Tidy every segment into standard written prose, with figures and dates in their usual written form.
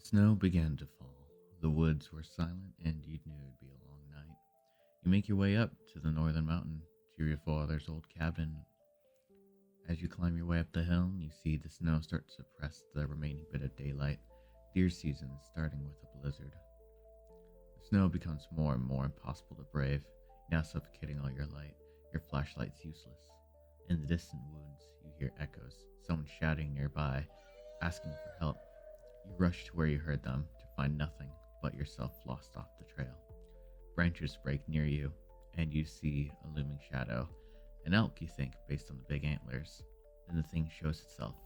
Snow began to fall. The woods were silent, and you knew it'd be a long night. You make your way up to the northern mountain, to your father's old cabin. As you climb your way up the hill, you see the snow start to suppress the remaining bit of daylight. Deer season is starting with a blizzard. The snow becomes more and more impossible to brave, now suffocating all your light. Your flashlight's useless. In the distant woods, you hear echoes, someone shouting nearby, asking for help. You rush to where you heard them, to find nothing but yourself lost off the trail. Branches break near you, and you see a looming shadow. An elk, you think, based on the big antlers. Then the thing shows itself.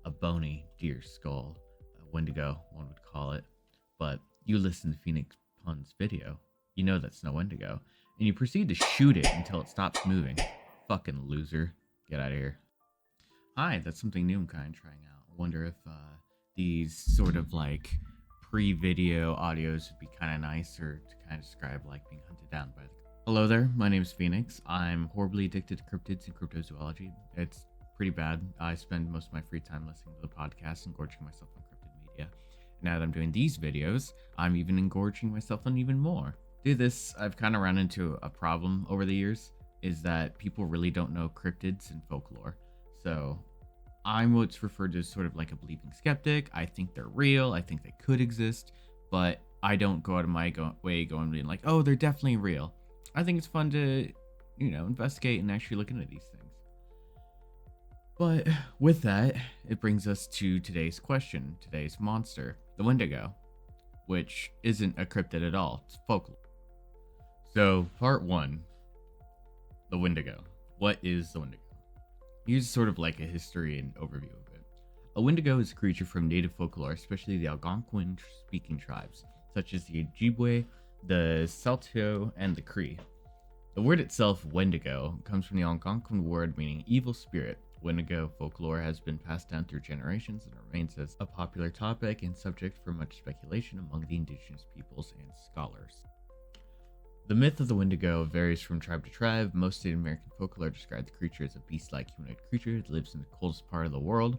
A bony deer skull. A Wendigo, one would call it. But you listen to Phoenix Pun's video. You know that's no Wendigo. And you proceed to shoot it until it stops moving. Fucking loser. Get out of here. Hi, that's something new I'm kind of trying out. I wonder if these sort of like pre-video audios would be kind of nice, or to kind of describe like being hunted down by the... Hello there, my name is Phoenix. I'm horribly addicted to cryptids and cryptozoology. It's pretty bad. I spend most of my free time listening to the podcast and gorging myself on cryptid media. Now that I'm doing these videos, I'm even engorging myself on even more. Do this, I've kind of run into a problem over the years, is that people really don't know cryptids and folklore. So I'm what's referred to as sort of like a believing skeptic. I think they're real. I think they could exist, but I don't go out of my way going being like, oh, they're definitely real. I think it's fun to, investigate and actually look into these things. But with that, it brings us to today's question, today's monster, the Wendigo, which isn't a cryptid at all. It's folklore. So, part one, the Wendigo. What is the Wendigo? Here's sort of like a history and overview of it. A Wendigo is a creature from native folklore, especially the Algonquin-speaking tribes, such as the Ojibwe, the Salto, and the Cree. The word itself, Wendigo, comes from the Algonquin word meaning evil spirit. Wendigo folklore has been passed down through generations and remains as a popular topic and subject for much speculation among the indigenous peoples and scholars. The myth of the Wendigo varies from tribe to tribe. Most Native American folklore describe the creature as a beast-like humanoid creature that lives in the coldest part of the world.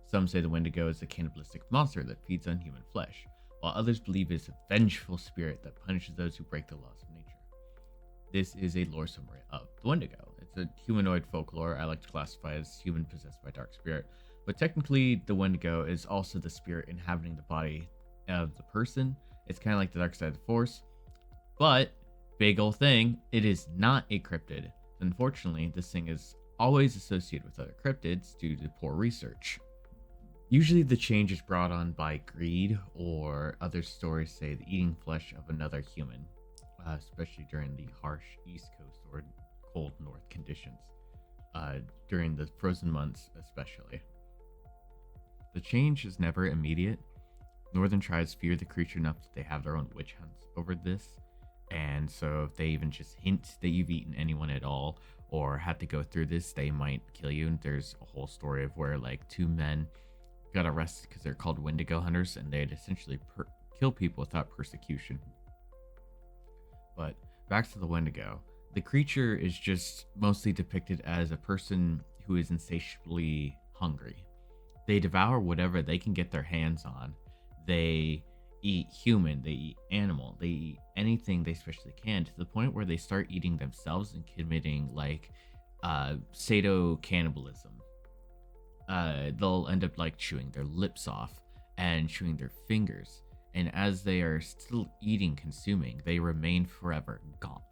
Some say the Wendigo is a cannibalistic monster that feeds on human flesh, while others believe it's a vengeful spirit that punishes those who break the laws of nature. This is a lore summary of the Wendigo. It's a humanoid folklore I like to classify as human possessed by dark spirit, but technically the Wendigo is also the spirit inhabiting the body of the person. It's kind of like the dark side of the force, but big ol' thing, it is not a cryptid. Unfortunately, this thing is always associated with other cryptids due to poor research. Usually the change is brought on by greed, or other stories say the eating flesh of another human, especially during the harsh East Coast or cold North conditions, during the frozen months especially. The change is never immediate. Northern tribes fear the creature enough that they have their own witch hunts over this, and so if they even just hint that you've eaten anyone at all or had to go through this, they might kill you. And there's a whole story of where like two men got arrested because they're called Wendigo hunters, and they'd essentially kill people without persecution. But back to the Wendigo. The creature is just mostly depicted as a person who is insatiably hungry. They devour whatever they can get their hands on. They eat human, they eat animal, they eat anything they especially can, to the point where they start eating themselves and committing like sado cannibalism. They'll end up like chewing their lips off and chewing their fingers, and as they are still eating, consuming, they remain forever gaunt.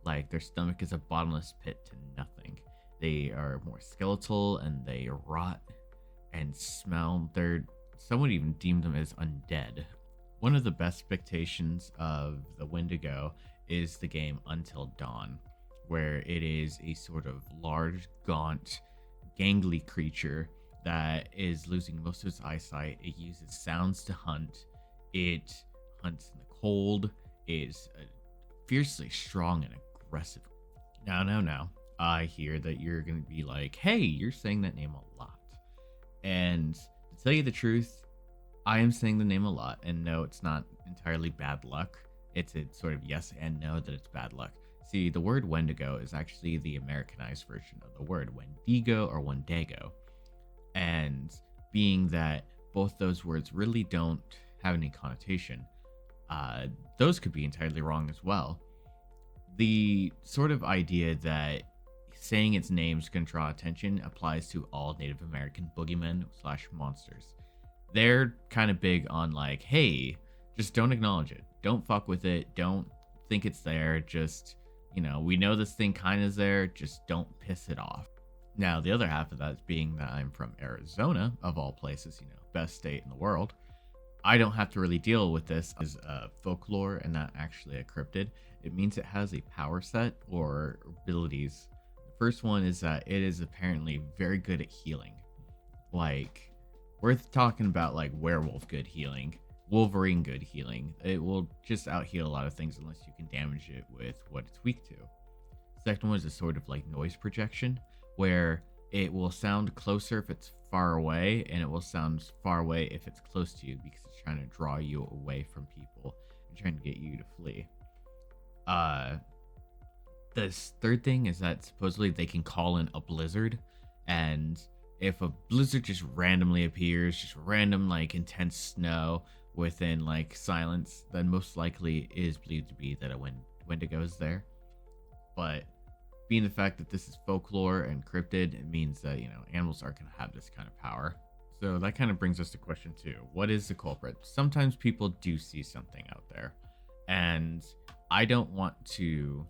Like their stomach is a bottomless pit to nothing. They are more skeletal and they rot and smell. Some would even deem them as undead. One of the best depictions of the Wendigo is the game Until Dawn, where it is a sort of large, gaunt, gangly creature that is losing most of its eyesight. It uses sounds to hunt. It hunts in the cold. It is fiercely strong and aggressive. Now, I hear that you're going to be like, hey, you're saying that name a lot. And to tell you the truth, I am saying the name a lot, and no, it's not entirely bad luck. It's a sort of yes and no that it's bad luck. See, the word Wendigo is actually the Americanized version of the word Wendigo or Wendigo. And being that both those words really don't have any connotation. Those could be entirely wrong as well. The sort of idea that saying its names can draw attention applies to all Native American boogeymen slash monsters. They're kind of big on like, hey, just don't acknowledge it. Don't fuck with it. Don't think it's there. Just, we know this thing kind of is there. Just don't piss it off. Now, the other half of that is being that I'm from Arizona, of all places, best state in the world. I don't have to really deal with this as a folklore and not actually a cryptid. It means it has a power set or abilities. The first one is that it is apparently very good at healing. Like, we're talking about like werewolf good healing, Wolverine good healing. It will just out heal a lot of things unless you can damage it with what it's weak to. Second one is a sort of like noise projection, where it will sound closer if it's far away, and it will sound far away if it's close to you, because it's trying to draw you away from people and trying to get you to flee. This third thing is that supposedly they can call in a blizzard, and if a blizzard just randomly appears, just random like intense snow within like silence, then most likely it is believed to be that a Wendigo is there. But being the fact that this is folklore and cryptid, it means that, animals aren't going to have this kind of power. So that kind of brings us to question 2. What is the culprit? Sometimes people do see something out there. And I don't want to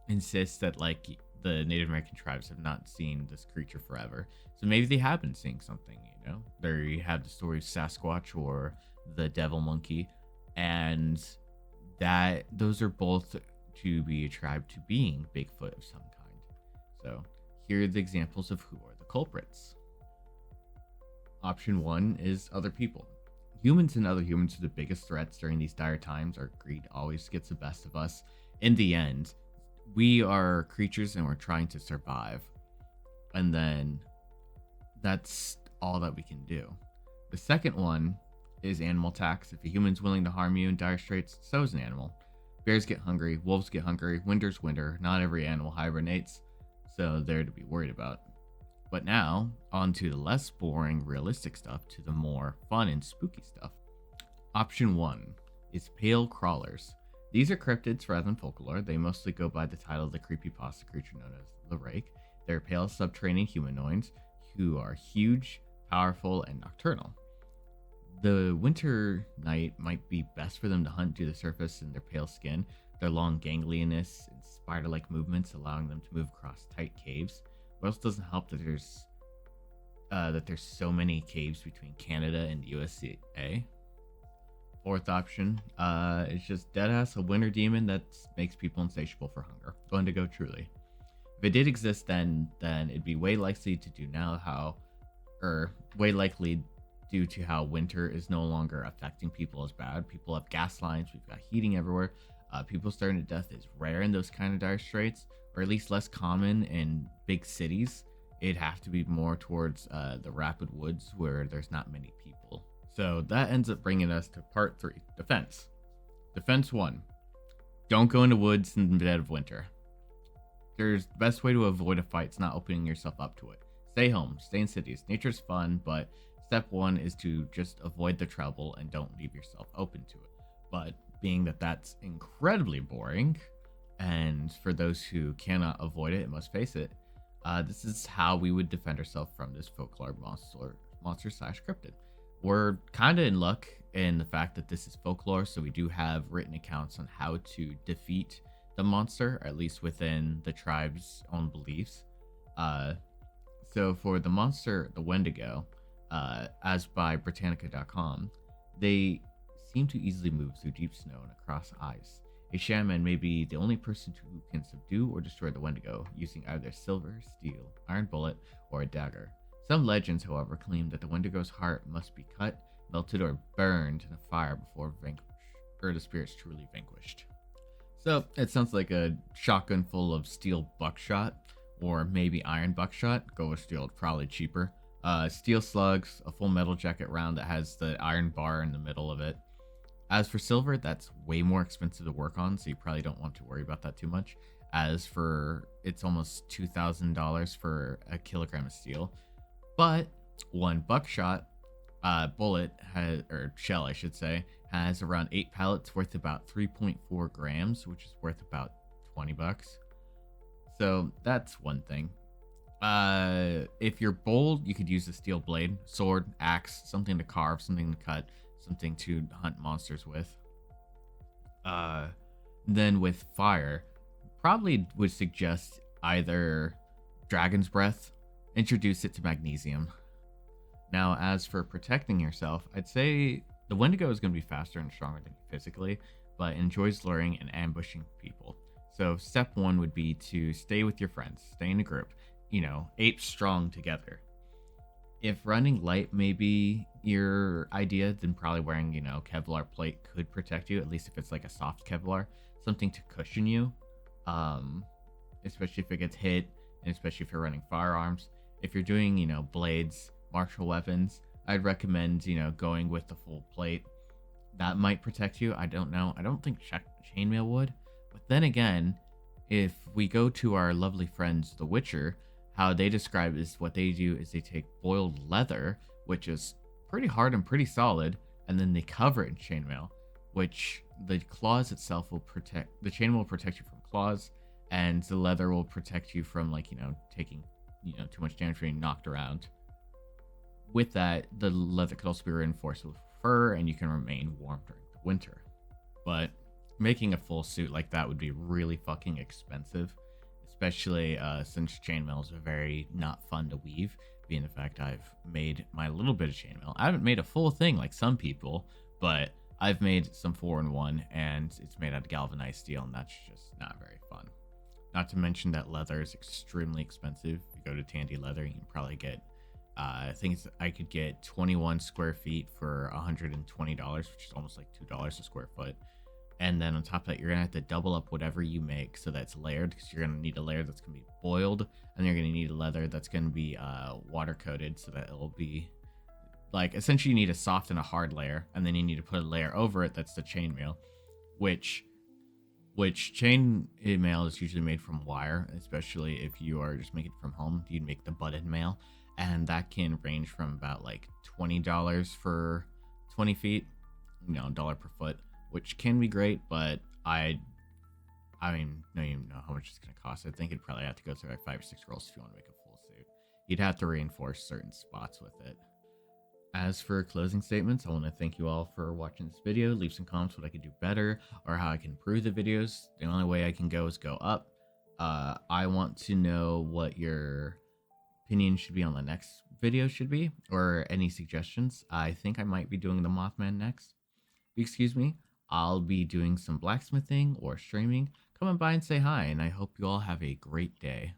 insist that, like, the Native American tribes have not seen this creature forever. So maybe they have been seeing something, There you have the story of Sasquatch or the devil monkey. And those are both to be attributed to being Bigfoot of some kind. So here are the examples of who are the culprits. Option 1 is other people. Humans and other humans are the biggest threats during these dire times. Our greed always gets the best of us. In the end, we are creatures and we're trying to survive. And then that's all that we can do. The second one is animal attacks. If a human's willing to harm you in dire straits, so is an animal. Bears get hungry, wolves get hungry, winter's winter. Not every animal hibernates, so they're to be worried about. But now, on to the less boring, realistic stuff, to the more fun and spooky stuff. Option 1 is pale crawlers. These are cryptids rather than folklore. They mostly go by the title of the creepypasta creature known as the Rake. They're pale subterranean humanoids who are huge, powerful, and nocturnal. The winter night might be best for them to hunt due to the surface and their pale skin, their long gangliousness, and spider-like movements allowing them to move across tight caves. What else doesn't help that there's so many caves between Canada and the USA. Fourth option is just deadass, a winter demon that makes people insatiable for hunger. Wendigo, truly. If it did exist then it'd be way likely to do now way likely due to how winter is no longer affecting people as bad. People have gas lines, we've got heating everywhere. People starving to death is rare in those kind of dire straits, or at least less common in big cities. It'd have to be more towards the rapid woods where there's not many people. So that ends up bringing us to part 3, defense. Defense 1, don't go into woods in the dead of winter. The best way to avoid a fight is not opening yourself up to it. Stay home, stay in cities. Nature's fun, but step 1 is to just avoid the trouble and don't leave yourself open to it. But being that that's incredibly boring, and for those who cannot avoid it and must face it, this is how we would defend ourselves from this folklore monster slash cryptid. We're kind of in luck in the fact that this is folklore, so we do have written accounts on how to defeat the monster, at least within the tribe's own beliefs. So for the monster, the Wendigo, as by Britannica.com, they seem to easily move through deep snow and across ice. A shaman may be the only person who can subdue or destroy the Wendigo using either silver, steel, iron bullet, or a dagger. Some legends, however, claim that the Wendigo's heart must be cut, melted, or burned in a fire before the spirit's truly vanquished. So it sounds like a shotgun full of steel buckshot, or maybe iron buckshot. Go with steel, probably cheaper. Steel slugs, a full metal jacket round that has the iron bar in the middle of it. As for silver, that's way more expensive to work on, so you probably don't want to worry about that too much. As for, it's almost $2,000 for a kilogram of steel. But one buckshot bullet has, or shell, I should say, has around 8 pellets worth about 3.4 grams, which is worth about $20. So that's one thing. If you're bold, you could use a steel blade, sword, axe, something to carve, something to cut, something to hunt monsters with. Uh, then with fire, probably would suggest either dragon's breath, introduce it to magnesium. Now, as for protecting yourself, I'd say the Wendigo is going to be faster and stronger than you physically, but enjoys luring and ambushing people. So, step one would be to stay with your friends, stay in a group, ape strong together. If running light may be your idea, then probably wearing, Kevlar plate could protect you, at least if it's like a soft Kevlar, something to cushion you, especially if it gets hit, and especially if you're running firearms. If you're doing, blades, martial weapons, I'd recommend, going with the full plate. That might protect you. I don't know. I don't think chainmail would. But then again, if we go to our lovely friends, The Witcher, how they describe is what they do is they take boiled leather, which is pretty hard and pretty solid, and then they cover it in chainmail, which the claws itself will protect. The chain will protect you from claws, and the leather will protect you from taking too much damage being knocked around. With that, the leather could also be reinforced with fur, and you can remain warm during the winter. But making a full suit like that would be really fucking expensive, especially since chainmails are very not fun to weave, being the fact I've made my little bit of chainmail. I haven't made a full thing like some people, but I've made some 4-in-1, and it's made out of galvanized steel, and that's just not very fun. Not to mention that leather is extremely expensive. If you go to Tandy Leather, you can probably get I think I could get 21 square feet for $120, which is almost like $2 a square foot. And then on top of that, you're going to have to double up whatever you make so that's layered, because you're going to need a layer that's going to be boiled, and you're going to need a leather that's going to be water coated so that it'll be like, essentially you need a soft and a hard layer, and then you need to put a layer over it that's the chainmail, which chainmail is usually made from wire, especially if you are just making it from home. You'd make the butted mail, and that can range from about like $20 for 20 feet, dollar per foot, which can be great, but I mean, no, you know how much it's going to cost. I think it'd probably have to go through like 5 or 6 rolls if you want to make a full suit. You'd have to reinforce certain spots with it. As for closing statements, I want to thank you all for watching this video. Leave some comments what I could do better or how I can improve the videos. The only way I can go is go up. I want to know what your opinion should be on the next video should be, or any suggestions. I think I might be doing the Mothman next. Excuse me. I'll be doing some blacksmithing or streaming. Come on by and say hi, and I hope you all have a great day.